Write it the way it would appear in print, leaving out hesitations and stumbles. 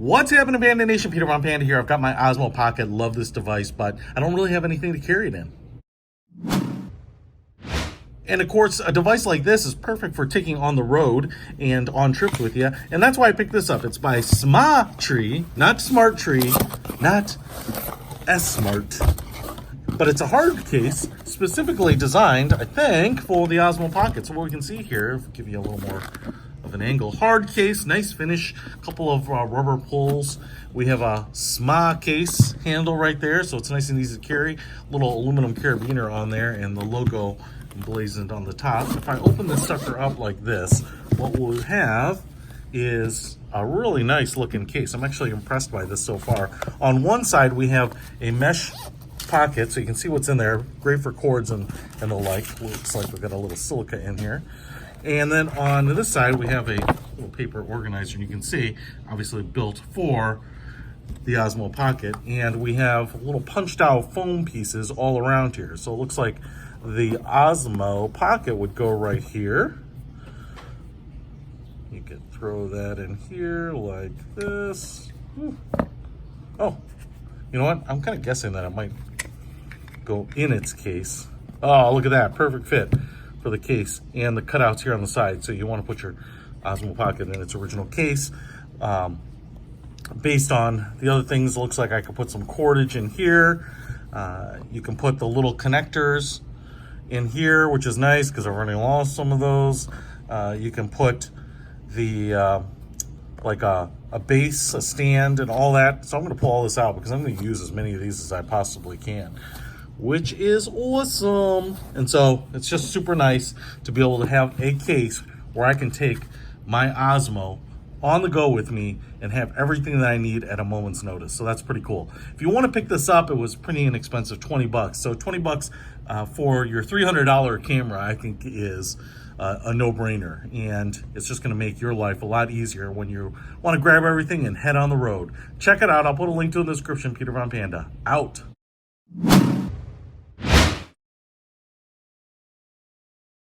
What's happening, Panda Nation? Peter Von Panda here. I've got my Osmo Pocket. Love this device, but I don't really have anything to carry it in. And of course, a device like this is perfect for taking on the road and on trips with you. And that's why I picked this up. It's by Smatree, not Smartree, not S-Smart. But it's a hard case, specifically designed, I think, for the Osmo Pocket. So what we can see here, if we give you a little more of an angle, hard case, nice finish, couple of rubber pulls. We have a SMA case handle right there, so it's nice and easy to carry. Little aluminum carabiner on there, and the logo emblazoned on the top. If I open this sucker up like this, what we'll have is a really nice looking case. I'm actually impressed by this so far. On one side, we have a mesh pocket, so you can see what's in there. Great for cords and the like. Looks like we've got a little silica in here. And then on this side, we have a little paper organizer, and you can see, obviously built for the Osmo Pocket. And we have little punched out foam pieces all around here. So it looks like the Osmo Pocket would go right here. You could throw that in here like this. Ooh. Oh, you know what? I'm kind of guessing that it might go in its case. Oh, look at that. Perfect fit for the case and the cutouts here on the side. So you want to put your Osmo Pocket in its original case. Based on the other things, it looks like I could put some cordage in here. You can put the little connectors in here, which is nice because I've already lost some of those. You can put the like a base, a stand, and all that. So I'm going to pull all this out because I'm going to use as many of these as I possibly can, which is awesome. And so it's just super nice to be able to have a case where I can take my Osmo on the go with me and have everything that I need at a moment's notice. So that's pretty cool. If you want to pick this up, it was pretty inexpensive, 20 bucks. So 20 bucks for your $300 camera, I think is a no-brainer. And it's just gonna make your life a lot easier when you want to grab everything and head on the road. Check it out. I'll put a link to it in the description. Peter Von Panda, out.